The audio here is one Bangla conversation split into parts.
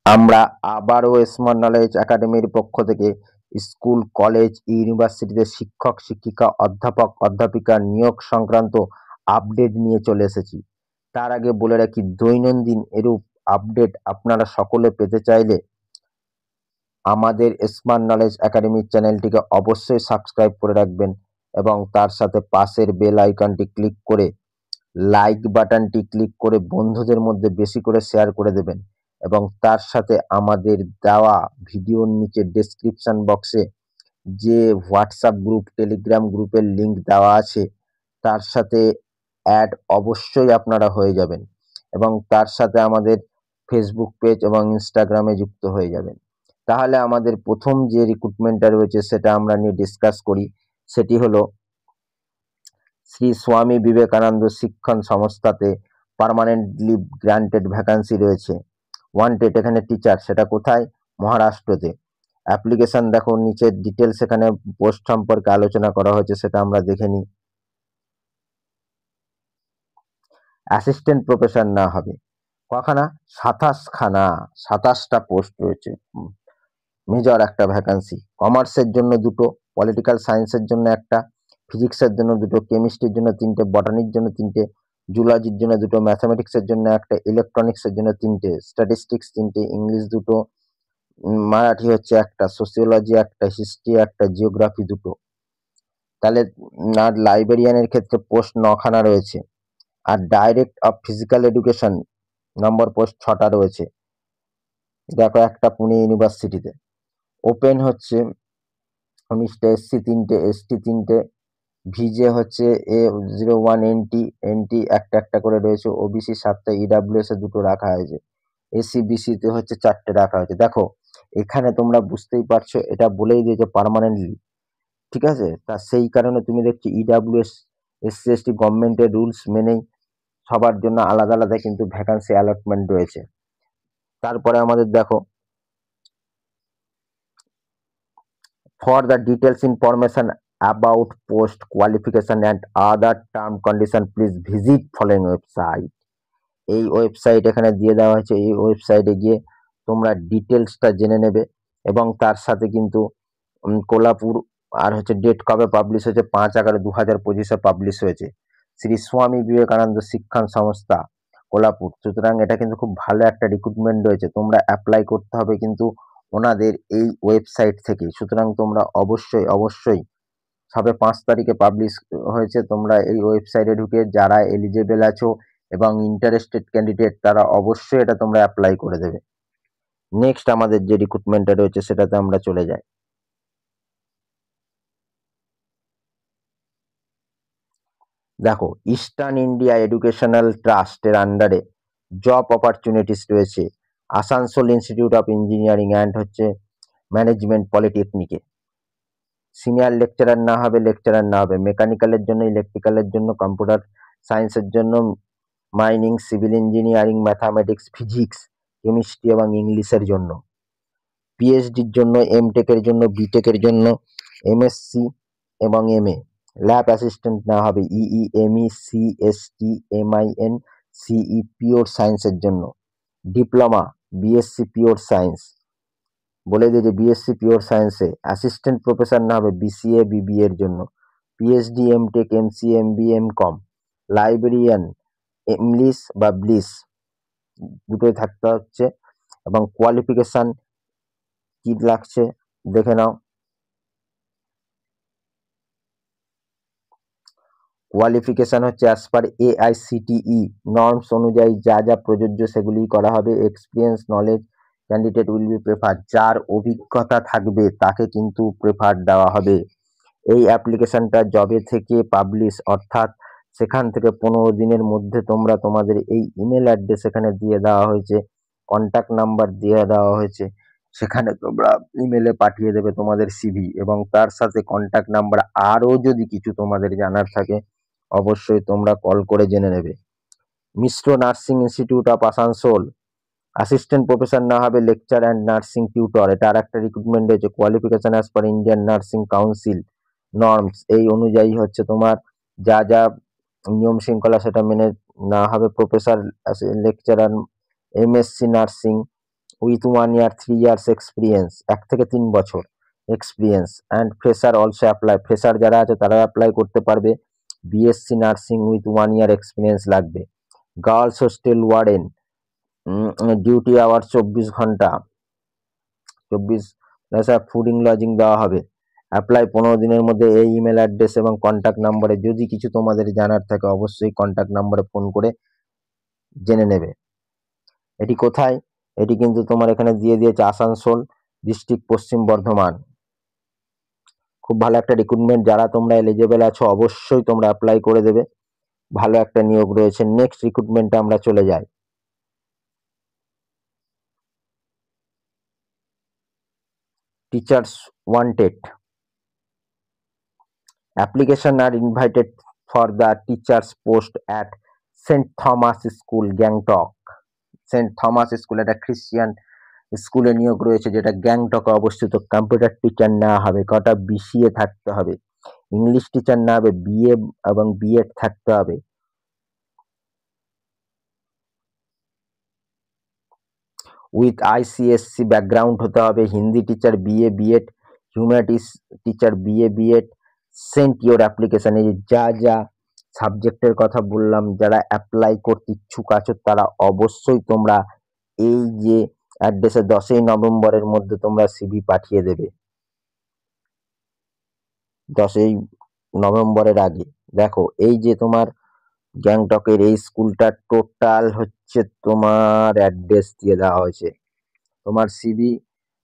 আমরা আবারও স্মার্ট নলেজ একাডেমির পক্ষ থেকে স্কুল, কলেজ, ইউনিভার্সিটিতে শিক্ষক, শিক্ষিকা, অধ্যাপক, অধ্যাপিকা নিয়োগ সংক্রান্ত আপডেট নিয়ে চলে এসেছি। তার আগে বলে রাখি, দৈনন্দিন এরূপ আপডেট আপনারা সকলে পেতে চাইলে আমাদের স্মার্ট নলেজ একাডেমির চ্যানেলটিকে অবশ্যই সাবস্ক্রাইব করে রাখবেন এবং তার সাথে পাশের বেল আইকনটি ক্লিক করে লাইক বাটনটি ক্লিক করে বন্ধুদের মধ্যে বেশি করে শেয়ার করে দেবেন এবং তার সাথে আমাদের দেওয়া ভিডিওর নিচে ডেসক্রিপশন বক্সে যে হোয়াটসঅ্যাপ গ্রুপ, টেলিগ্রাম গ্রুপের লিঙ্ক দেওয়া আছে তার সাথে অ্যাড অবশ্যই আপনারা হয়ে যাবেন এবং তার সাথে আমাদের ফেসবুক পেজ এবং ইনস্টাগ্রামে যুক্ত হয়ে যাবেন। তাহলে আমাদের প্রথম যে রিক্রুটমেন্টটা রয়েছে সেটা আমরা নিয়ে ডিসকাস করি। সেটি হলো শ্রী স্বামী বিবেকানন্দ শিক্ষণ সংস্থাতে পার্মানেন্টলি গ্রান্টেড ভ্যাকান্সি রয়েছে। ওয়ান্টেড এখানে টিচার, সেটা কোথায়? মহারাষ্ট্রতে। অ্যাপ্লিকেশন দেখো, নিচের ডিটেলস এখানে পোস্ট সম্পর্কে আলোচনা করা হয়েছে, সেটা আমরা দেখে নিই। অ্যাসিস্ট্যান্ট প্রফেসর না হবে কখানা? 27টা পোস্ট রয়েছে। মেজর একটা ভ্যাকান্সি। কমার্সের জন্য 2টো, পলিটিক্যাল সায়েন্সের জন্য একটা, ফিজিক্সের জন্য 2টো, কেমিস্ট্রির জন্য 3টে, বটানির জন্য 3টে, জুলজির জন্য 2টো, ম্যাথামেটিক্সের জন্য একটা, ইলেকট্রনিক্সের জন্য 3টে, স্ট্যাটিস্টিক্স 3টে, ইংলিশ 2টো, মারাঠি হচ্ছে একটা, সোসিওলজি একটা, হিস্ট্রি একটা, জিওগ্রাফি 2টো। তাহলে আর লাইব্রেরিয়ানের ক্ষেত্রে পোস্ট 9খানা রয়েছে। আর direct of physical education number post 6টা রয়েছে। দেখো, একটা পুনে ইউনিভার্সিটিতে। ওপেন হচ্ছে 19টা, এসসি 3টে, এসটি 3টে, ভিজে হচ্ছে A01 এনটি একটা একটা করে রয়েছে, ওবিসি 7টা, ইডাব্লিউএস এ 2টো রাখা হয়েছে, এসসি বিসিতে হচ্ছে 4টে রাখা হয়েছে। দেখো, এখানে তোমরা বুঝতেই পারছো, এটা বলেই দিয়েছে পার্মানেন্টলি, ঠিক আছে? তা সেই কারণে তুমি দেখছো ইডাব্লিউএস, এসসি এসটি গভর্নমেন্টের রুলস মেনেই সবার জন্য আলাদা আলাদা কিন্তু ভ্যাকান্সি অ্যালটমেন্ট রয়েছে। তারপরে আমাদের দেখো, for the details information about post qualification and other term condition please visit following website। এই ওয়েবসাইট এখানে দিয়ে দেওয়া হয়েছে, এই ওয়েবসাইটে গিয়ে তোমরা ডিটেলসটা জেনে নেবে এবং তার সাথে কিন্তু কোলাপুর আর হচ্ছে ডেট কবে পাবলিশ হয়েছে, 5/11/2025 পাবলিশ হয়েছে, শ্রী স্বামী বিবেকানন্দ শিক্ষণ সংস্থা, কোলাপুর। সুতরাং এটা কিন্তু খুব ভালো একটা রিক্রুটমেন্ট রয়েছে, তোমরা অ্যাপ্লাই করতে হবে কিন্তু ওনাদের এই ওয়েবসাইট থেকে। সুতরাং তোমরা অবশ্যই অবশ্যই, সবে 5 তারিখে পাবলিশ হয়েছে, তোমরা এই ওয়েবসাইটে ঢুকে যারা এলিজেবল আছো এবং ইন্টারেস্টেড ক্যান্ডিডেট তারা অবশ্যই এটা তোমরা অ্যাপ্লাই করে দেবে। নেক্সট আমাদের যে রিক্রুটমেন্টটা রয়েছে সেটাতে আমরা চলে যাই। দেখো, ইস্টার্ন ইন্ডিয়া এডুকেশনাল ট্রাস্টের আন্ডারে জব অপরচুনিটিস রয়েছে Asansol institute of engineering and হচ্ছে ম্যানেজমেন্ট পলিটেকনিকে। সিনিয়র লেকচারার না হবে, লেকচারার না হবে, মেকানিক্যালের জন্য, ইলেকট্রিক্যালের জন্য, কম্পিউটার সায়েন্সের জন্য, mining, civil engineering, mathematics, physics, chemistry এবং ইংলিশের জন্য। পিএইচডির জন্য, এমটেকের জন্য, বিটেকের জন্য, এমএসসি এবং এমএ। ল্যাব অ্যাসিস্ট্যান্ট না হবে, ইই, এমই, সিএসটি, এমআইএন, সিই পিওর সায়েন্সের জন্য। ডিপ্লোমা, বিএসসি পিওর সায়েন্স, বলে দিয়েছে বিএসসি পিওর সায়েন্সে। অ্যাসিস্ট্যান্ট প্রফেসর না হবে, বিসিএ, বিবিএ এর জন্য। PhD, MTech, MCA, MBA, MCom. Librarian, English বা ব্লিস, দুটোই থাকতে হচ্ছে। এবং কোয়ালিফিকেশন কি লাগছে দেখে নাও। কোয়ালিফিকেশন হচ্ছে অ্যাজ পার এআইসিটিই নর্মস অনুযায়ী যা যা প্রযোজ্য সেগুলিই করা হবে। Experience, knowledge candidate will be prefer, যার অভিজ্ঞতা থাকবে তাকে কিন্তু প্রেফার দেওয়া হবে। এই অ্যাপ্লিকেশনটা জবে থেকে পাবলিশ, অর্থাৎ সেখান থেকে 15 দিনের মধ্যে তোমরা তোমাদের এই ইমেল অ্যাড্রেস এখানে দিয়ে দেওয়া হয়েছে, কন্ট্যাক্ট নাম্বার দিয়ে দেওয়া হয়েছে, সেখানে তোমরা ইমেলে পাঠিয়ে দেবে তোমাদের সিভি এবং তার সাথে কন্ট্যাক্ট নাম্বার। আরও যদি কিছু তোমাদের জানার থাকে অবশ্যই তোমরা কল করে জেনে নেবে। Mishra nursing institute of Asansol, assistant professor না হবে, লেকচার অ্যান্ড নার্সিং টিউটর, এটা আর একটা রিক্রুটমেন্ট রয়েছে। Qualification as per Indian nursing council norms, এই অনুযায়ী হচ্ছে তোমার যা যা নিয়ম শৃঙ্খলা সেটা মেনে না হবে। Professor, lecturer, MSc nursing, with 1 year 3 years experience, 1 থেকে 3 বছর experience, and fresher also apply, fresher যারা আছে তারা অ্যাপ্লাই করতে পারবে। BSc nursing with 1 year experience লাগবে। Girls hostel warden, duty hour 24 ঘন্টা, 24, ফুডিং লজিং দেওয়া হবে। অ্যাপ্লাই 15 দিনের মধ্যে। এই ইমেল অ্যাড্রেস এবং কন্ট্যাক্ট নাম্বারে যদি কিছু তোমাদের জানার থাকে অবশ্যই কন্ট্যাক্ট নাম্বারে ফোন করে জেনে নেবে। এটি কোথায়? এটি কিন্তু তোমার এখানে দিয়ে দিয়েছে আসানসোল ডিস্ট্রিক্ট, পশ্চিম বর্ধমান। খুব ভালো একটা রিক্রুটমেন্ট, যারা তোমরা এলিজেবল আছো অবশ্যই তোমরা অ্যাপ্লাই করে দেবে, ভালো একটা নিয়োগ রয়েছে। নেক্সট রিক্রুটমেন্টে আমরা চলে যাই। Teachers wanted, application are invited for the teachers post at Saint Thomas school, Gangtok. Saint Thomas school একটা খ্রিস্টিয়ান স্কুলে নিয়োগ রয়েছে, যেটা গ্যাংটকে অবস্থিত। কম্পিউটার টিচার নেওয়া হবে, কটা বিসিএ থাকতে হবে। ইংলিশ টিচার নেওয়া হবে, বিএ এবং বিএড থাকতে হবে। উইথ আইসিএসসি ব্যাকগ্রাউন্ড হতে হবে। Hindi teacher BA BEd, humanities teacher BA BEd. Send your application, এই যা যা সাবজেক্টের কথা বললাম, যারা অ্যাপ্লাই করতে ইচ্ছুক আছো তারা অবশ্যই তোমরা এই যে অ্যাড্রেসে 10ই নভেম্বরের মধ্যে তোমরা সিভি পাঠিয়ে দেবে, 10ই নভেম্বরের আগে। দেখো এই যে তোমার গ্যাংটকের এই স্কুলটা টোটাল হচ্ছে তোমার অ্যাড্রেস দিয়ে দেওয়া হয়েছে। তোমার সিভি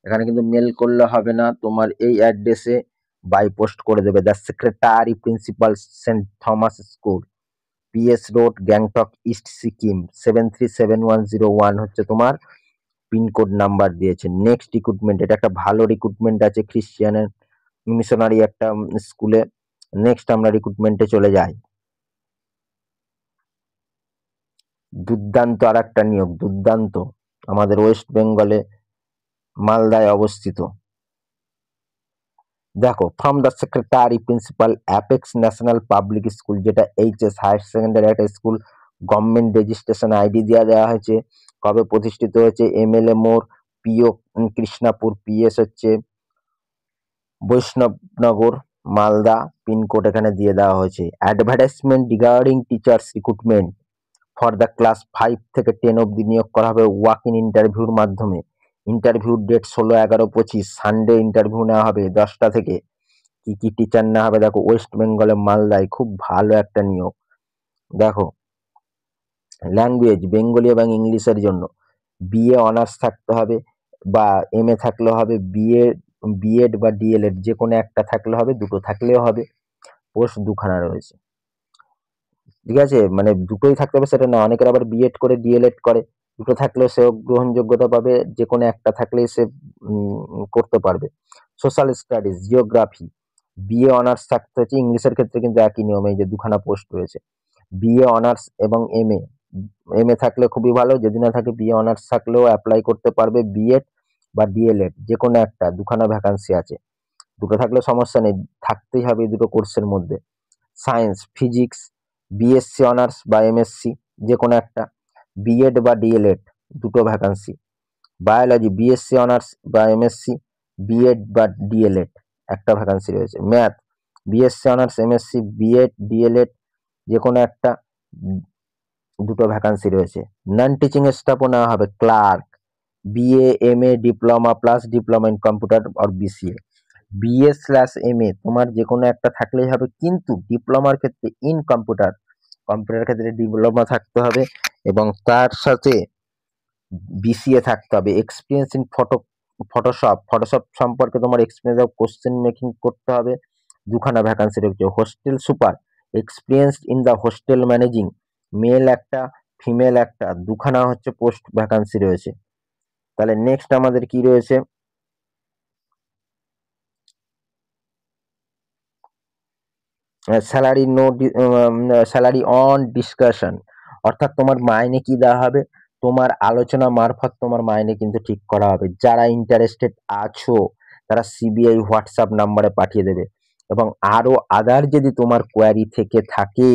এখানে কিন্তু মেল করলে হবে না, তোমার এই অ্যাড্রেসে বাই পোস্ট করে দেবে। The secretary principal, Saint Thomas school, PS road, Gangtok east, Sikkim 737101 হচ্ছে তোমার পিনকোড নাম্বার দিয়েছে। নেক্সট রিক্রুটমেন্ট, এটা একটা ভালো রিক্রুটমেন্ট আছে খ্রিস্টিয়ানের মিশনারি একটা স্কুলে। নেক্সট আমরা রিক্রুটমেন্টে চলে যাই। দুর্দান্ত আর একটা নিয়োগ, দুর্দান্ত, আমাদের ওয়েস্ট বেঙ্গলে মালদায় অবস্থিত। দেখো, from the secretary principal, apex national public school, যেটা এইচএস হায়ার সেকেন্ডারি একটা স্কুল, গভর্নমেন্ট রেজিস্ট্রেশন আইডি দেওয়া হয়েছে। কবে প্রতিষ্ঠিত হয়েছে? এমএলএ মোড়, পিও কৃষ্ণাপুর, পিএস হচ্ছে বৈষ্ণবনগর, মালদা, পিনকোড এখানে দিয়ে দেওয়া হয়েছে। Advertisement regarding teachers recruitment for the class 5 থেকে 10 অব্দি নিয়োগ করা হবে ওয়াক ইন ইন্টারভিউর মাধ্যমে। ইন্টারভিউ ডেট 16/11/25, সানডে ইন্টারভিউ নেওয়া হবে 10টা থেকে। কি কি টিচার নেওয়া হবে দেখো, ওয়েস্ট বেঙ্গলে মালদায় খুব ভালো একটা নিয়োগ। দেখো, ল্যাঙ্গুয়েজ বেঙ্গলি এবং ইংলিশের জন্য বিএ অনার্স থাকতে হবে বা এমএ থাকলেও হবে, বিএড বা ডিএলএড যে কোনো একটা থাকলে হবে, দুটো থাকলেও হবে। পোস্ট দুখানা রয়েছে, ঠিক আছে? মানে দুটোই থাকতে হবে সেটা না, অনেকের আবার বিএড করে ডিএলএড করে, দুটো থাকলেও সেও গ্রহণযোগ্যতা পাবে, যে কোনো একটা থাকলেই সে করতে পারবে। Social studies, geography, BA honours থাকতে হচ্ছে। ইংলিশের ক্ষেত্রে কিন্তু একই নিয়ম, এই যে দুখানা পোস্ট রয়েছে। বিএ অনার্স এবং এমএ, এমএ থাকলে খুবই ভালো, যদি না থাকে বিএ অনার্স থাকলেও অ্যাপ্লাই করতে পারবে। বিএড বা ডিএলএড যে কোনো একটা, দুখানা ভ্যাকান্সি আছে, দুটো থাকলে সমস্যা নেই, থাকতেই হবে এই দুটো কোর্সের মধ্যে। সায়েন্স, ফিজিক্স, বিএসসি অনার্স বা এমএসসি যে কোনো একটা, বিএড বা ডিএলএড দুটো ভ্যাকান্সি। বায়োলজি, বিএসসি অনার্স বা এমএসসি, বিএড বা ডিএলএড একটা ভ্যাকান্সি রয়েছে। Math, BSc honours, MSc, BEd, DElEd যে কোনো একটা, দুটো ভ্যাকান্সি রয়েছে। নন টিচিং স্টাফও নেওয়া হবে, clerk, BA, MA, diploma plus diploma in computer আর বিসিএ। বিএ/এমএ তোমার যে কোনো একটা থাকলেই হবে, কিন্তু ডিপ্লোমার ক্ষেত্রে ইন কম্পিউটার, কম্পিউটার ক্ষেত্রে ডিপ্লোমা থাকতে হবে এবং তার সাথে বিসিএ থাকতে হবে। এক্সপিরিয়েন্স ইন ফটোশপ সম্পর্কে তোমার এক্সপিরিয়েন্স অফ কোশ্চেন মেকিং করতে হবে, দুখানা ভ্যাকান্সি রয়েছে। Hostel super, experience in the hostel managing, male একটা, ফিমেল একটা, দুখানা হচ্ছে পোস্ট ভ্যাকান্সি রয়েছে। তাহলে নেক্সট আমাদের কি রয়েছে? স্যালারি স্যালারি অন ডিসকাশন, অর্থাৎ তোমার মাইনে কি দেওয়া হবে, তোমার আলোচনা মারফত তোমার মাইনে কিন্তু ঠিক করা হবে। যারা ইন্টারেস্টেড আছো তারা সিবিআই হোয়াটসঅ্যাপ নাম্বারে পাঠিয়ে দেবে, এবং আরো আদার যদি তোমার কোয়ারি থেকে থাকে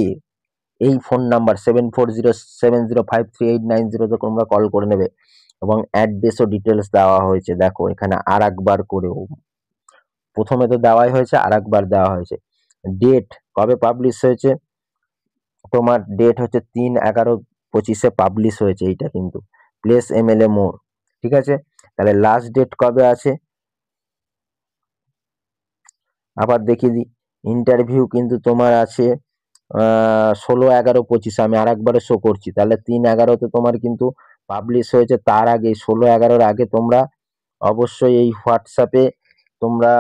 এই ফোন নাম্বার 7407053890 তে তোমরা কল করে নেবে, এবং অ্যাড্রেসও ডিটেলস দেওয়া হয়েছে। দেখো এখানে আর একবার করেও, প্রথমে তো দেওয়াই হয়েছে, আর একবার দেওয়া হয়েছে। ডেট কবে পাবলিশ হয়েছে, তোমার ডেট হচ্ছে 3/11/25 পাবলিশ হয়েছে এইটা কিন্তু। প্লেস এমএলএ মোড়, ঠিক আছে। তাহলে লাস্ট ডেট কবে আছে আবার দেখিয়ে দিই। ইন্টারভিউ কিন্তু তোমার আছে 16/11/25, আমি আর একবারে শো করছি। তাহলে 3/11-তে তোমার কিন্তু পাবলিশ হয়েছে, তার আগে 16/11-র আগে তোমরা অবশ্যই এই হোয়াটসঅ্যাপে তোমরা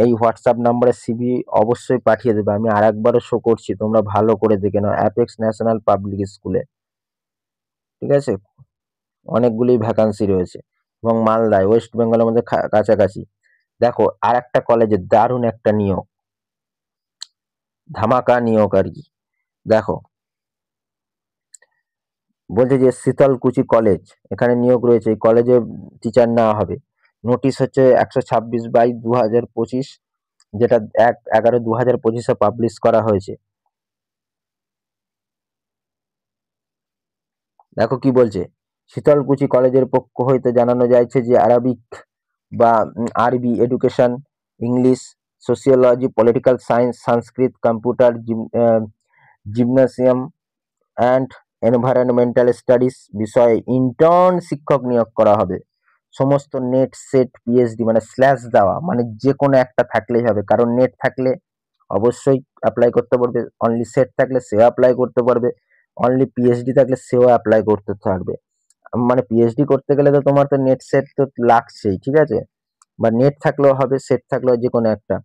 এই হোয়াটসঅ্যাপ নাম্বারে সিভি অবশ্যই পাঠিয়ে দেবে। আমি আর একবারও শো করছি, তোমরা ভালো করে দেখে নাও। অ্যাপেক্স ন্যাশনাল পাবলিক স্কুলে, ঠিক আছে। অনেকগুলি ভ্যাকান্সি রয়েছে এবং মালদায়, ওয়েস্ট বেঙ্গলের মধ্যে কাছাকাছি। দেখো আর একটা কলেজে দারুণ একটা নিয়োগ, ধামাকা নিয়োগ আর কি। দেখো বলছে যে শীতলকুচি কলেজ, এখানে নিয়োগ রয়েছে, এই কলেজে টিচার নেওয়া হবে। নোটিশ হচ্ছে 126/2025, যেটা 1/11/2025 পাবলিশ করা হয়েছে। দেখো কি বলছে, শীতলকুচি কলেজের পক্ষ হইতে জানানো যাচ্ছে যে আরবিক বা আরবি education, English, sociology, political science, Sanskrit, computer, gymnasium and environmental studies বিষয়ে ইন্টার্ন শিক্ষক নিয়োগ করা হবে। সমস্ত নেট সেট পিএইচডি মানে স্ল্যাশ দেওয়া, মানে যে কোনো একটা থাকলেই হবে, কারণ নেট থাকলে অবশ্যই অ্যাপ্লাই করতে পারবে, অনলি সেট থাকলে সেও অ্যাপ্লাই করতে পারবে, অনলি পিএইচডি থাকলে সেও অ্যাপ্লাই করতে পারবে। মানে পিএইচডি করতে গেলে তো তোমার তো নেট সেট তো লাগছেই, ঠিক আছে। বা নেট থাকলেও হবে, সেট থাকলেও যে কোনো একটা।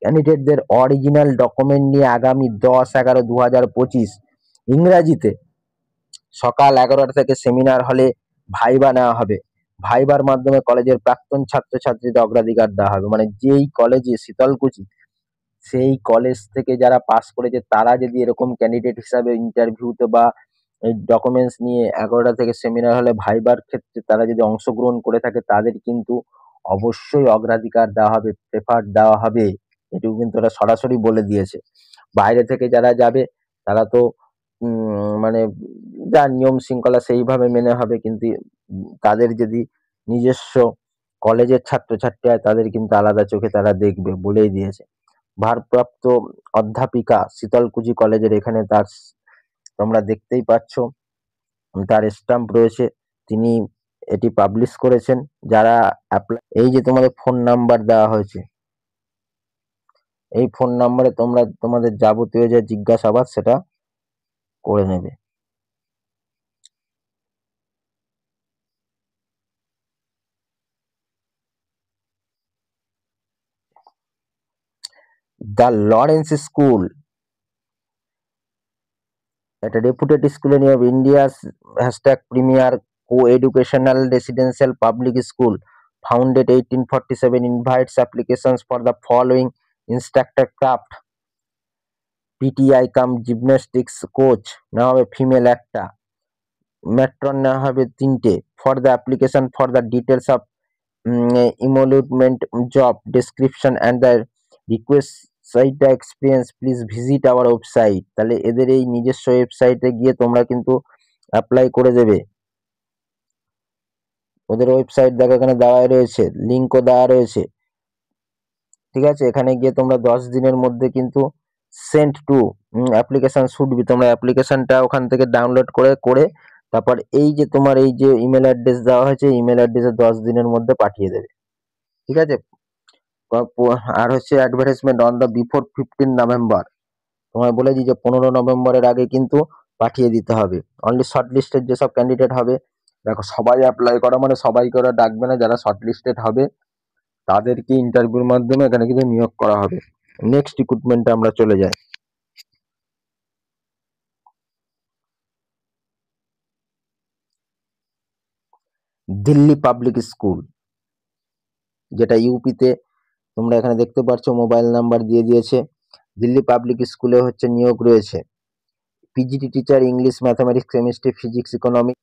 ক্যান্ডিডেটদের অরিজিনাল ডকুমেন্ট নিয়ে আগামী 10/11/2025 ইংরাজিতে সকাল 11টা থেকে সেমিনার হলে ভাইবা নেওয়া হবে। ভাইবার মাধ্যমে কলেজের প্রাক্তন ছাত্রছাত্রীদের অগ্রাধিকার দেওয়া হবে। মানে যেই কলেজে শীতলকুচি, সেই কলেজ থেকে যারা পাস করেছে তারা যদি এরকম ক্যান্ডিডেট হিসাবে ইন্টারভিউতে বা এই ডকুমেন্টস নিয়ে 11টা থেকে সেমিনার হলে ভাইবার ক্ষেত্রে তারা যদি অংশগ্রহণ করে থাকে, তাদের কিন্তু অবশ্যই অগ্রাধিকার দেওয়া হবে, প্রেফার দেওয়া হবে। এটুকু কিন্তু ওরা সরাসরি বলে দিয়েছে। বাইরে থেকে যারা যাবে তারা তো মানে যা নিয়ম শৃঙ্খলা সেইভাবে মেনে হবে, কিন্তু তাদের যদি নিজস্ব কলেজের ছাত্রছাত্রী হয় তাদের কিন্তু আলাদা চোখে তারা দেখবে, বলেই দিয়েছে। ভারপ্রাপ্ত অধ্যাপিকা শীতলকুচি কলেজের, এখানে তার তোমরা দেখতেই পাচ্ছ তার স্ট্যাম্প রয়েছে, তিনি এটি পাবলিশ করেছেন। যারা এই যে তোমাদের ফোন নাম্বার দেওয়া হয়েছে, এই ফোন নাম্বারে তোমরা তোমাদের যাবতীয় যে জিজ্ঞাসাবাদ সেটা করে নেবে। দ্য লরেন্স স্কুল, একটা রেপুটেড স্কুলে নিয়ে India's #premier co-educational residential public school founded 1847 invites applications for the following: instructor craft, PTI cum gymnastics coach নেওয়া হবে ফিমেল একটা, ম্যাট্রন নেওয়া হবে 3টে। For the application for the details of emolument, job description and the request site the experience please visit our website। তাহলে এদের এই নিজস্ব ওয়েবসাইটে গিয়ে তোমরা কিন্তু অ্যাপ্লাই করে দেবে। ওদের ওয়েবসাইট দেখো এখানে দেওয়াই রয়েছে, লিঙ্কও দেওয়া রয়েছে, ঠিক আছে। এখানে গিয়ে তোমরা 10 দিনের মধ্যে কিন্তু sent to application should be, তোমরা অ্যাপ্লিকেশনটা ওখান থেকে ডাউনলোড করে করে তারপর এই যে তোমার এই যে ইমেল অ্যাড্রেস দেওয়া হয়েছে, ইমেল অ্যাড্রেসে 10 দিনের মধ্যে পাঠিয়ে দেবে, ঠিক আছে। আর হচ্ছে advertisement on the before 15 November, তোমায় বলেছি যে 15 নভেম্বরের আগে কিন্তু পাঠিয়ে দিতে হবে। অনলি শর্ট লিস্টেড যেসব ক্যান্ডিডেট হবে, দেখো সবাই অ্যাপ্লাই করা মানে সবাইকে ওরা ডাকবে না, যারা শর্ট লিস্টেড হবে তাদেরকে ইন্টারভিউর মাধ্যমে এখানে কিন্তু নিয়োগ করা হবে। নেক্সট রিক্রুটমেন্টে আমরা চলে যাই। দিল্লি পাবলিক স্কুল, যেটা ইউপিতে, তোমরা এখানে দেখতে পাচ্ছ মোবাইল নাম্বার দিয়ে দিয়েছে। দিল্লি পাবলিক স্কুলে হচ্ছে নিয়োগ রয়েছে PGT teacher, English, mathematics, chemistry, physics, economics.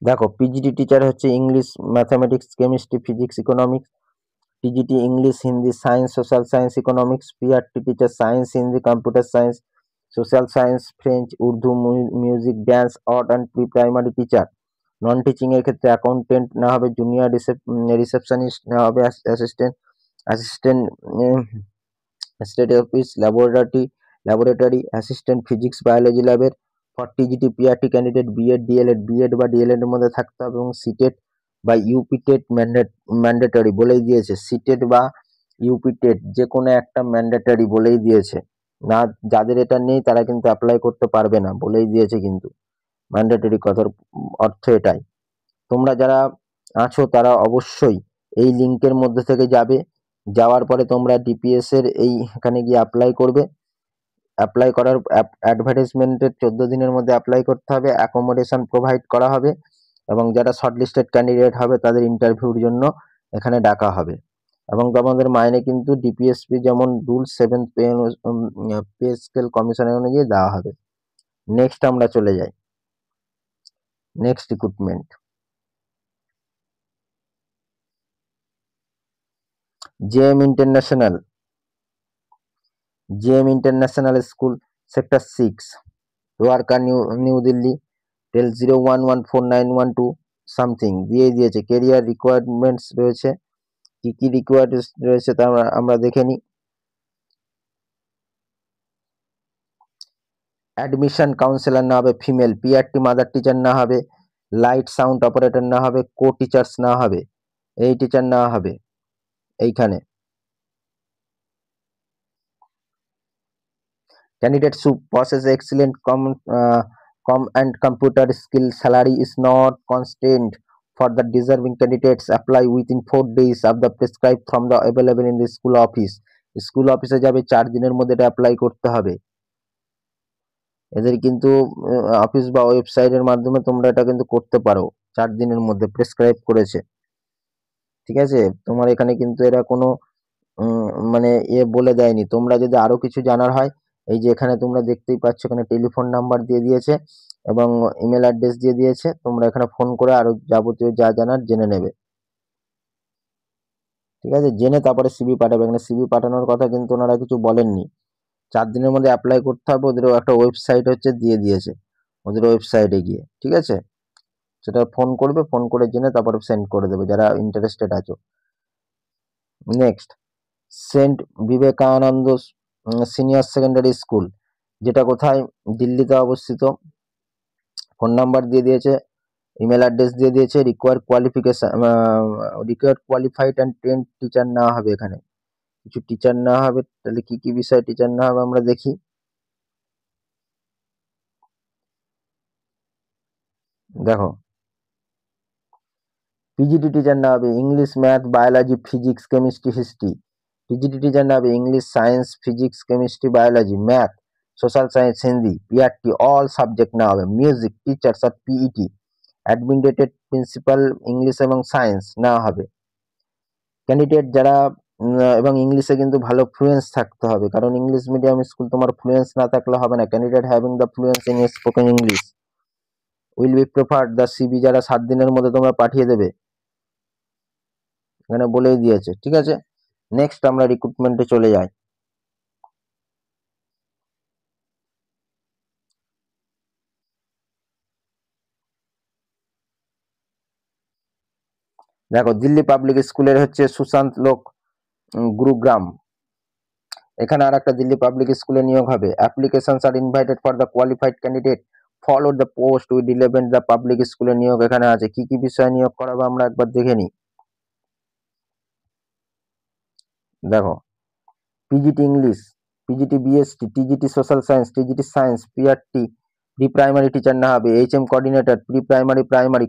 দেখো পিজিটি টিচার হচ্ছে English, mathematics, chemistry, physics, economics. TGT English, Hindi, science, social science, economics. PRT teacher science, Hindi, computer science, social science, French, Urdu, music, dance, art and pre primary teacher. Non teaching এর ক্ষেত্রে অ্যাকাউন্টেন্ট নেওয়া হবে, জুনিয়র রিসেপশনিস্ট নেওয়া হবে, assistant assistant state office laboratory assistant physics biology ল্যাবের। For TGT PRT candidate BEd D.El.Ed, B Ed বা ডিএলএড এর মধ্যে থাকতে হবে এবং সিটেট বা ইউপি টেট ম্যান্ডেটরি বলেই দিয়েছে। সিটেট বা ইউপি টেট যে কোনো একটা ম্যান্ডেটরি বলেই দিয়েছে। না, যাদের এটা নেই তারা কিন্তু অ্যাপ্লাই করতে পারবে না বলেই দিয়েছে, কিন্তু ম্যান্ডেটরি কথার অর্থ এটাই। তোমরা যারা আছো তারা অবশ্যই এই লিঙ্কের মধ্যে থেকে যাবে, যাওয়ার পরে তোমরা ডিপিএস এর এইখানে গিয়ে অ্যাপ্লাই করবে। অ্যাপ্লাই করার অ্যাডভার্টাইজমেন্টের 14 দিনের মধ্যে অ্যাপ্লাই করতে হবে, অ্যাকোমোডেশন প্রোভাইড করা হবে এবং যারা শর্টলিস্টেড ক্যান্ডিডেট হবে তাদের ইন্টারভিউর জন্য এখানে ডাকা হবে। এবং তোমাদের মাইনে কিন্তু ডিপিএসপি যেমন রুল 7 পে স্কেল কমিশনের অনুযায়ী দেওয়া হবে। নেক্সট আমরা চলে যাই, next recruitment. JM international, JM international school, sector 6, Dwarka, new Delhi, tel 011491 something দিয়ে দিয়েছে। কেরিয়ার রিকোয়ারমেন্টস রয়েছে, কি কি রিকোয়ারমেন্টস রয়েছে তা আমরা দেখে নিই। অ্যাডমিশন কাউন্সিলর না হবে ফিমেল, পিআরটি মাদার টিচার না হবে, লাইট সাউন্ড অপারেটর না হবে, কো টিচার্স না হবে, এই টিচার না হবে এইখানে। Candidates who possess excellent com and computer skill, salary is not constant for the deserving candidates. Apply within 4 days of the prescribed from the available in the school office. School অফিসে যাবে 4 দিনের মধ্যে এটা অ্যাপ্লাই করতে হবে। এদের কিন্তু অফিস বা ওয়েবসাইটের মাধ্যমে তোমরা এটা কিন্তু করতে পারো, 4 দিনের মধ্যে প্রেসক্রাইব করেছে। ঠিক আছে, তোমার এখানে কিন্তু এরা কোনো মানে বলে দেয়নি। তোমরা যদি আরো কিছু জানার হয়, এই যে এখানে তোমরা দেখতেই পাচ্ছ, এখানে টেলিফোন নাম্বার দিয়ে দিয়েছে এবং ইমেল অ্যাড্রেস দিয়ে দিয়েছে। তোমরা এখানে ফোন করে আরো যাবতীয় যা জানার জেনে নেবে। ঠিক আছে, জেনে তারপরে সিভি পাঠাবে। এখানে সিভি পাঠানোর কথা কিন্তু ওনারা কিছু বলেননি। 4 দিনের মধ্যে অ্যাপ্লাই করতে হবে, ওদেরও একটা ওয়েবসাইট হচ্ছে দিয়ে দিয়েছে, ওদের ওয়েবসাইটে গিয়ে। ঠিক আছে, সেটা ফোন করবে, ফোন করে জেনে তারপরে সেন্ড করে দেবে যারা ইন্টারেস্টেড আছো। Next, Saint Vivekananda senior secondary school, যেটা কোথায়, দিল্লিতে অবস্থিত। ফোন নাম্বার দিয়ে দিয়েছে, ইমেল অ্যাড্রেস দিয়ে দিয়েছে। Required qualified and trend teacher নেওয়া হবে। এখানে কিছু টিচার নেওয়া হবে, তাহলে কি কি বিষয়ে টিচার নেওয়া হবে আমরা দেখি। দেখো, পিজিটি টিচার নেওয়া হবে English, math, biology, physics, chemistry, history. PGT teacher নেওয়া হবে English, science, physics, chemistry, biology, math, social science, Hindi, PRT all subject নেওয়া হবে। মিউজিক টিচার্স আর পিইটি, অ্যাডমিনিস্ট্রেটেড, প্রিন্সিপাল, ইংলিশ এবং সায়েন্স নেওয়া হবে। ক্যান্ডিডেট যারা এবং ইংলিশে কিন্তু ভালো ফ্লুয়েন্স থাকতে হবে, কারণ ইংলিশ মিডিয়াম স্কুল, তোমার ফ্লুয়েন্স না থাকলে হবে না। Candidate having the fluence in spoken English will be preferred. The CV যারা 7 দিনের মধ্যে তোমরা পাঠিয়ে দেবে, এখানে বলেই দিয়েছে। ঠিক আছে, নেক্সট আমরা রিক্রুটমেন্টে চলে যাই। দেখো, দিল্লি পাবলিক স্কুলের হচ্ছে সুশান্ত লোক, গুরুগ্রাম। এখানে আর একটা দিল্লি পাবলিক স্কুলে নিয়োগ হবে। Applications are invited for the qualified candidate follow the post with 11 the public স্কুলে নিয়োগ এখানে আছে। কি কি বিষয়ে নিয়োগ করাবে আমরা একবার দেখে নিই। দেখো, PGT English, PGT BST, TGT social science, TGT science, PRT pre primary teacher না হবে। এইচএম কোঅর্ডিনেটর প্রি প্রাইমারি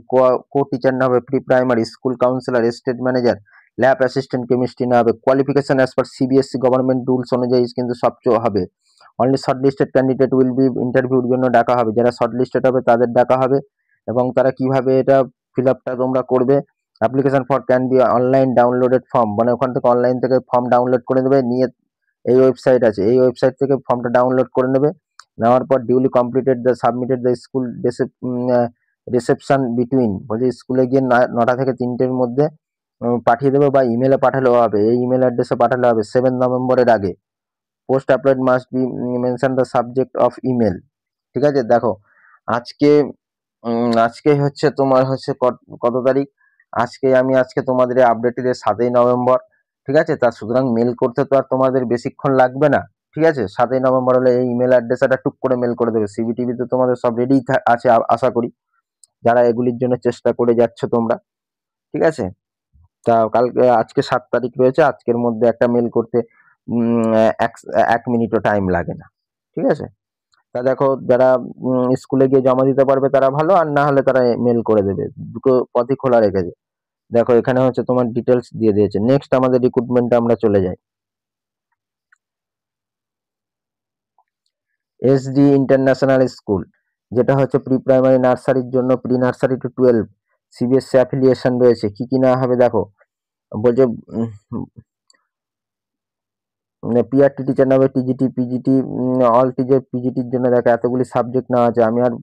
কো টিচার না হবে। Pre primary school councillor, state manager, lab assistant chemistry না হবে। Qualification as per CBSE government rules অনুযায়ী কিন্তু সবচেয়ে হবে। Only shortlisted candidate will B ইন্টারভিউর জন্য ডাকা হবে। যারা শর্টলিস্টেড হবে তাদের ডাকা হবে। এবং তারা কিভাবে এটা ফিল আপটা তোমরা করবে, application for can be online downloaded form, মানে ওখান থেকে অনলাইন থেকে ফর্ম ডাউনলোড করে নেবে, নিয়ে এই ওয়েবসাইট আছে, এই ওয়েবসাইট থেকে ফর্মটা ডাউনলোড করে নেবে। নেওয়ার পর duly completed the submitted the school reception between, বলছে স্কুলে গিয়ে 9টা থেকে 3টের মধ্যে পাঠিয়ে দেবে, বা ইমেলে পাঠালেও হবে। এই ইমেল অ্যাড্রেসে পাঠালে হবে 7 নভেম্বরের আগে। Post upload must be mention the subject of email. ঠিক আছে, দেখো আজকে আজকে হচ্ছে তোমার হচ্ছে কত তারিখ, আজকে তোমাদের আপডেট দিয়ে 7ই নভেম্বর। ঠিক আছে, তা সুতরাং মেল করতে তো আর তোমাদের বেশিক্ষণ লাগবে না। ঠিক আছে, 7ই নভেম্বর হলে এই ইমেল অ্যাড্রেস একটা টুক করে মেল করে দেবে। সিবিটিভি তো তোমাদের সব রেডি আছে আশা করি, যারা এগুলির জন্য চেষ্টা করে যাচ্ছ তোমরা। ঠিক আছে, তা কালকে আজকে 7 তারিখ রয়েছে, আজকের মধ্যে একটা মেল করতে এক 1 মিনিটও টাইম লাগে না। ঠিক আছে, তা দেখো যারা স্কুলে গিয়ে জমা দিতে পারবে তারা ভালো, আর না হলে তারা মেল করে দেবে, দুটো পথই খোলা রেখেছে। দেখো এখানে হচ্ছে তোমার ডিটেলস দিয়ে দিয়েছে। নেক্সট আমাদের রিক্রুটমেন্টে আমরা চলে যাই। এসডি ইন্টারন্যাশনাল স্কুল, যেটা হচ্ছে প্রি প্রাইমারি নার্সারির জন্য, pre nursery two 12 CBSE affiliation রয়েছে। কি কি না হবে দেখো, বলছে পিআরটি টিচার নেবে, টিজিটি পিজিটি, অল টিচার পিজিটির জন্য দেখো এতগুলি সাবজেক্ট নেওয়া আছে, আমি আর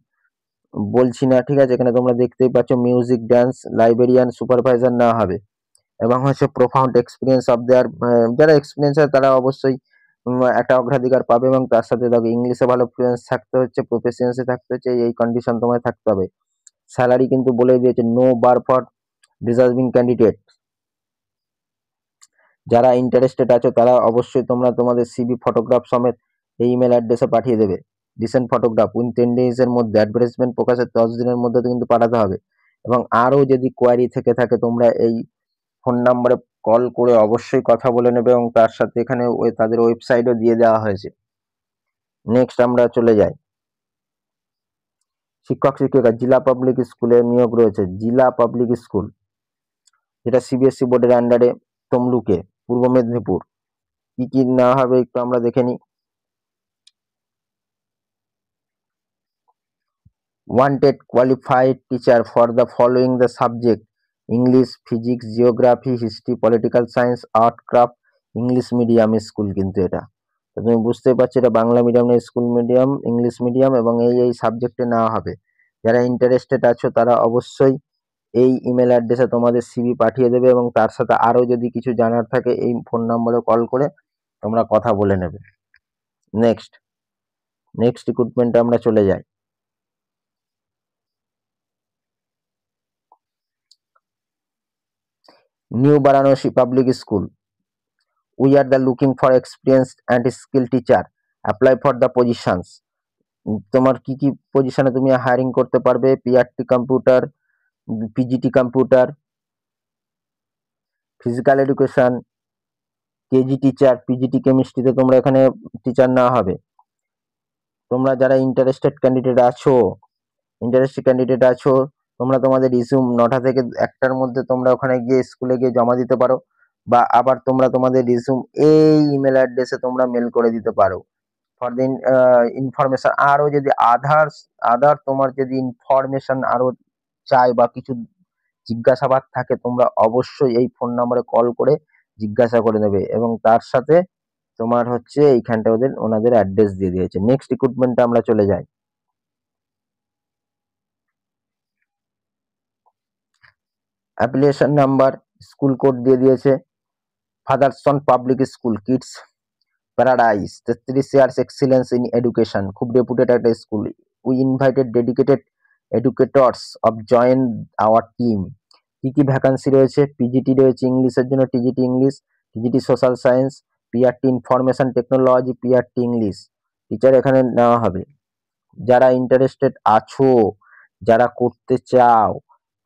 বলছি না। ঠিক আছে, এখানে তোমরা দেখতেই পাচ্ছ মিউজিক, ড্যান্স, লাইব্রেরিয়ান, সুপারভাইজার নেওয়া হবে। এবং হচ্ছে প্রোফাউন্ড এক্সপিরিয়েন্স অফ দেয়ার, যারা এক্সপিরিয়েন্স আছে তারা অবশ্যই একটা অগ্রাধিকার পাবে। এবং তার সাথে দেখো ইংলিশে ভালো ফ্লুয়েন্স থাকতে হচ্ছে, প্রফেশিয়েন্সি থাকতে হচ্ছে, এই কন্ডিশন তোমায় থাকতে হবে। স্যালারি কিন্তু বলে দিয়েছে, no bar for deserving candidate. যারা ইন্টারেস্টেড আছো তারা অবশ্যই তোমরা তোমাদের সিভি ফটোগ্রাফ সমেত এই ইমেল অ্যাড্রেসে পাঠিয়ে দেবে। রিসেন্ট ফটোগ্রাফ উইন 10 days এর মধ্যে, অ্যাডভার্টাইজমেন্ট প্রকাশের 10 দিনের মধ্যে কিন্তু পাঠাতে হবে। এবং আরও যদি কোয়ারি থেকে থাকে তোমরা এই ফোন নাম্বারে কল করে অবশ্যই কথা বলে নেবে, এবং তার সাথে এখানে তাদের ওয়েবসাইটও দিয়ে দেওয়া হয়েছে। নেক্সট আমরা চলে যাই, শিক্ষক শিক্ষিকা জেলা পাবলিক স্কুলে নিয়োগ রয়েছে। জেলা পাবলিক স্কুল, যেটা সিবিএসসি বোর্ডের আন্ডারে, তমলুকে, পূর্ব মেদিনীপুর। কি কি না হবে একটু আমরা দেখে নিই। Wanted qualified teacher for the following the subject: English, physics, geography, history, political science, art, craft. English medium school কিন্তু এটা, তো তুমি বুঝতেই পারছো এটা বাংলা মিডিয়াম না স্কুল মিডিয়াম, ইংলিশ মিডিয়াম, এবং এই সাবজেক্টে নেওয়া হবে। যারা ইন্টারেস্টেড আছো তারা অবশ্যই এই ইমেল অ্যাড্রেসে তোমাদের সিভি পাঠিয়ে দেবে, এবং তার সাথে আরও যদি কিছু জানার থাকে এই ফোন নম্বরে কল করে তোমরা কথা বলে নেবে। নেক্সট রিক্রুটমেন্টে আমরা চলে যাই। New Varanasi public school, we are the looking for experienced and skill teacher, apply for the positions. তোমার কি কি পজিশনে তুমি হায়ারিং করতে পারবে: PRT computer, PGT computer, physical education, KG teacher, PGT কেমিস্ট্রিতে তোমরা এখানে টিচার নেওয়া হবে। তোমরা যারা ইন্টারেস্টেড ক্যান্ডিডেট আছো তোমরা তোমাদের রিজিউম 9টা থেকে 1টার মধ্যে তোমরা ওখানে গিয়ে স্কুলে গিয়ে জমা দিতে পারো, বা আবার তোমরা তোমাদের রিজিউম এই ইমেল অ্যাড্রেসে তোমরা মেল করে দিতে পারো। ফর দিন ইনফরমেশন, আরো যদি আদার তোমার যদি ইনফরমেশন আরো চাই বা কিছু জিজ্ঞাসাবাদ থাকে তোমরা অবশ্যই এই ফোন নাম্বারে কল করে জিজ্ঞাসা করে নেবে। এবং তার সাথে তোমার হচ্ছে এইখানটা ওনাদের অ্যাড্রেস দিয়ে দিয়েছে। নেক্সট রিক্রুটমেন্টে আমরা চলে যাই। অ্যাপ্লিকেশন নাম্বার, স্কুল কোড দিয়ে দিয়েছে। ফাদারসন public school, kids paradise, 33 years excellence in education, খুব রেপুটেড একটা school. We invited dedicated educators of join our team. কি কি ভ্যাকান্সি রয়েছে: পিজিটি রয়েছে ইংলিশের জন্য, TGT English, TGT social science, PRT information technology, PRT English teacher এখানে নেওয়া হবে। যারা ইন্টারেস্টেড আছো, যারা করতে চাও,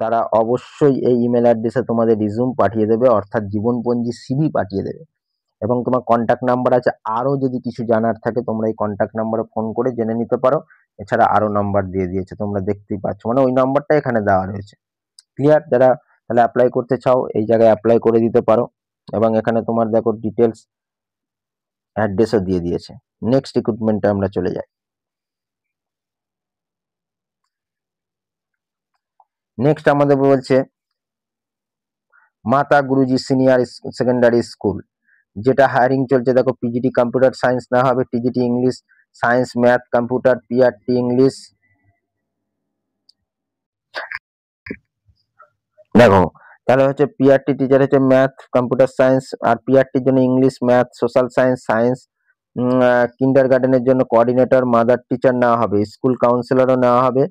তারা অবশ্যই এই ইমেল অ্যাড্রেসে তোমাদের রিজিউম পাঠিয়ে দেবে, অর্থাৎ জীবনপঞ্জি সিভি পাঠিয়ে দেবে। এবং তোমার কন্ট্যাক্ট নাম্বার আছে, আরো যদি কিছু জানার থাকে তোমরা এই কন্ট্যাক্ট নাম্বারে ফোন করে জেনে নিতে পারো। এছাড়া আরো নাম্বার দিয়ে দিয়েছে, তোমরা দেখতেই পাচ্ছ, মানে ওই নাম্বারটা এখানে দেওয়া রয়েছে। ক্লিয়ার? যারা তাহলে অ্যাপ্লাই করতে চাও এই জায়গায় অ্যাপ্লাই করে দিতে পারো। এবং এখানে তোমার দেখো ডিটেলস অ্যাড্রেসও দিয়ে দিয়েছে। নেক্সট রিক্রুটমেন্টে আমরা চলে যাই। নেক্সট আমাদের বলছে Mata Guruji senior secondary school, যেটা হায়ারিং চলছে। দেখো পিজিটি কম্পিউটার সায়েন্স না হবে, TGT English, science, math, computer, PRT English. দেখো তাহলে হচ্ছে পিআরটি টিচার হচ্ছে ম্যাথ, কম্পিউটার সায়েন্স, আর পিআরটির জন্য English, math, social science, science, কিন্ডার গার্ডেনের জন্য কোঅর্ডিনেটর, মাদার টিচার নেওয়া হবে, স্কুল কাউন্সিলরও নেওয়া হবে।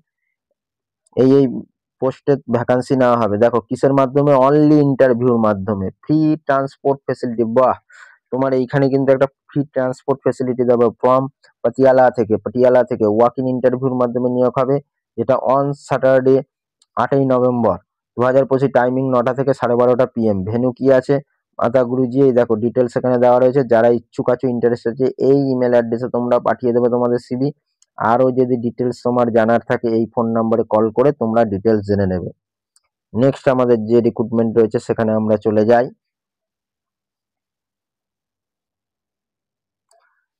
এই পোস্টে ভ্যাকান্সি নেওয়া হবে। দেখো কিসের মাধ্যমে, অনলি ইন্টারভিউর মাধ্যমে, ফ্রি ট্রান্সপোর্ট ফেসিলিটি। বাহ, তোমার এইখানে কিন্তু একটা ফ্রি ট্রান্সপোর্ট ফেসিলিটি দেবো ফ্রম পাটিয়ালা থেকে ওয়াক ইন ইন্টারভিউর মাধ্যমে নিয়োগ হবে, যেটা অন স্যাটারডে 8ই নভেম্বর 2025, টাইমিং 9টা থেকে 12:30 PM। ভেনু কি আছে, মাতা গুরুজি, এই দেখো ডিটেলস এখানে দেওয়া রয়েছে। যারা ইচ্ছুক আছো, ইন্টারেস্টেড আছে, এই ইমেল অ্যাড্রেসে তোমরা পাঠিয়ে দেবে তোমাদের সিভি। আরও যদি ডিটেলস তোমার জানার থাকে এই ফোন নম্বরে কল করে তোমরা ডিটেলস জেনে নেবে। নেক্সট আমাদের যে রিক্রুটমেন্ট রয়েছে সেখানে আমরা চলে যাই।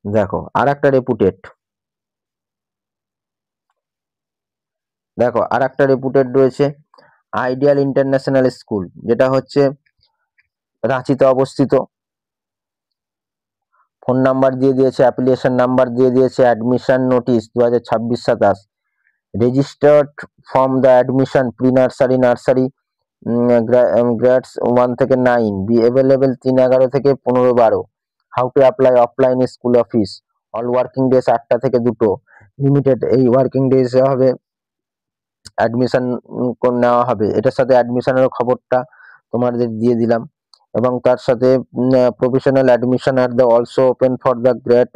দেখো আর একটা রেপুটেড রয়েছে, আইডিয়াল ইন্টারন্যাশনাল স্কুল, যেটা হচ্ছে রাঁচিতে অবস্থিত। ফোন নাম্বার দিয়ে দিয়েছে, অ্যাপ্লিকেশন নাম্বার দিয়ে দিয়েছে, admission notice 2026-27, registered from the admission pre nursery, grades 1 থেকে 9, বি অ্যাভেলেবেল 3/11 থেকে 15/12। How to apply, offline school office, all working days 8টা থেকে 2টো, লিমিটেড এই ওয়ার্কিং ডেজ হবে অ্যাডমিশন নেওয়া হবে। এটার সাথে অ্যাডমিশনের খবরটা তোমাদের দিয়ে দিলাম। এবং তার সাথে professional admission are the also open for the grade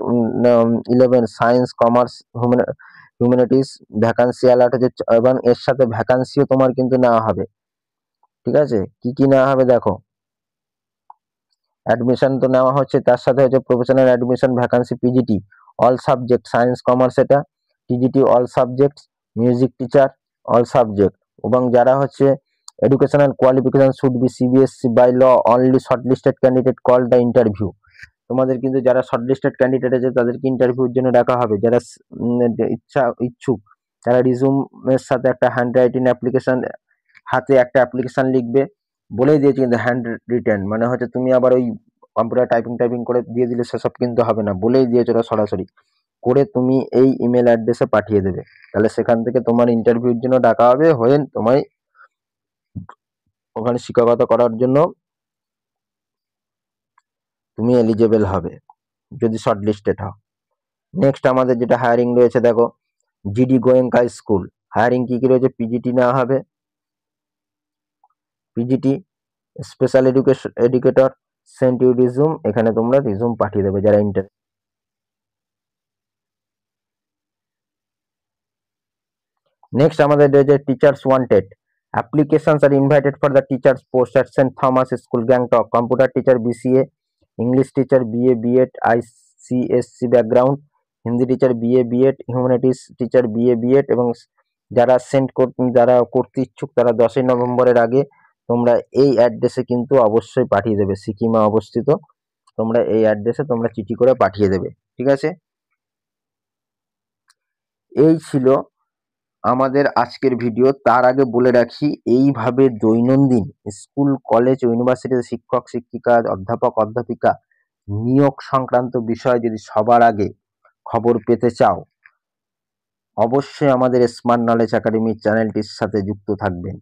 11 science, commerce, humanities. Vacancy alert হচ্ছে, এবং এর সাথে ভ্যাকান্সিও তোমার কিন্তু নেওয়া হবে। ঠিক আছে, কি কি নেওয়া হবে দেখো, অ্যাডমিশন তো নেওয়া হচ্ছে, তার সাথে হচ্ছে professional admission vacancy, PGT all subject, science commerce এটা, TGT all subjects, music teacher all subject. এবং যারা হচ্ছে educational qualification should be CBSC by law, only shortlisted candidate call the interview. তোমাদের কিন্তু যারা শর্টলিস্টেড ক্যান্ডিডেট আছে তাদেরকে ইন্টারভিউর জন্য ডাকা হবে। যারা ইচ্ছুক তারা রিজুমের সাথে একটা হ্যান্ড রাইটিং অ্যাপ্লিকেশন, হাতে একটা অ্যাপ্লিকেশন লিখবে, বলেই দিয়েছি কিন্তু হ্যান্ড রিটেন, মানে হচ্ছে তুমি আবার ওই কম্পিউটার টাইপিং করে দিয়ে দিলে সেসব কিন্তু হবে না, বলেই দিয়েছো ওরা সরাসরি করে তুমি এই ইমেল অ্যাড্রেসে পাঠিয়ে দেবে। তাহলে সেখান থেকে তোমার ইন্টারভিউর জন্য ডাকা হবে, হয়ে তোমায় ওখানে শিক্ষকতা করার জন্য তুমি এলিজেবল হবে যদি শর্টলিস্টেড হও। নেক্সট আমাদের যেটা হায়ারিং রয়েছে দেখো, জিডি গোয়েঙ্কা স্কুল, হায়ারিং কি কি রয়েছে, পিজিটি নেওয়া হবে, PGT special educator, send you resume, এখানে তোমরা রিজুম পাঠিয়ে দেবে যারা ইন্টার। নেক্সট আমাদের রয়েছে teachers wanted, applications are invited for the teachers post at Saint Thomas school Gangtok, computer teacher BCA, English teacher BA BEd ICSE background, Hindi teacher BA BEd, humanities teacher BA BEd. এবং যারা করতে ইচ্ছুক তারা 10ই নভেম্বরের আগে তোমরা এই অ্যাড্রেসে কিন্তু অবশ্যই পাঠিয়ে দেবে, সিকিমে অবস্থিত। তোমরা এই অ্যাড্রেসে তোমরা চিঠি করে পাঠিয়ে দেবে। ঠিক আছে, এই ছিল আমাদের আজকের ভিডিও। তার আগে বলে রাখি, এইভাবে দৈনন্দিন স্কুল, কলেজ ও ইউনিভার্সিটির শিক্ষক, শিক্ষিকা, অধ্যাপক, অধ্যাপিকা নিয়োগ সংক্রান্ত বিষয় যদি সবার আগে খবর পেতে চাও, অবশ্যই আমাদের স্মার্ট নলেজ একাডেমি চ্যানেলটির সাথে যুক্ত থাকবেন,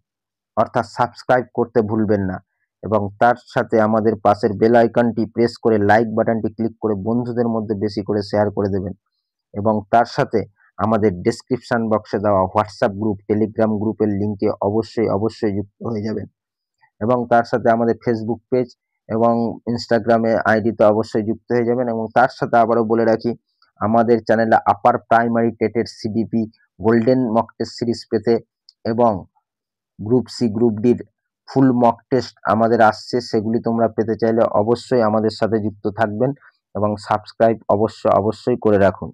অর্থাৎ সাবস্ক্রাইব করতে ভুলবেন না। এবং তার সাথে আমাদের পাশের বেল আইকনটি প্রেস করে লাইক বাটনটি ক্লিক করে বন্ধুদের মধ্যে বেশি করে শেয়ার করে দেবেন। এবং তার সাথে আমাদের ডেসক্রিপশন বক্সে দেওয়া হোয়াটসঅ্যাপ গ্রুপ, টেলিগ্রাম গ্রুপের লিঙ্কে অবশ্যই যুক্ত হয়ে যাবেন। এবং তার সাথে আমাদের ফেসবুক পেজ এবং ইনস্টাগ্রামে আইডিতে অবশ্যই যুক্ত হয়ে যাবেন। এবং তার সাথে আবারও বলে রাখি, আমাদের চ্যানেলে আপার প্রাইমারি টেটের CDP golden mock test series পেতে এবং গ্রুপ সি, গ্রুপ ডির ফুল মক টেস্ট আমাদের আসছে, সেগুলি তোমরা পেতে চাইলে অবশ্যই আমাদের সাথে যুক্ত থাকবেন এবং সাবস্ক্রাইব অবশ্যই করে রাখুন।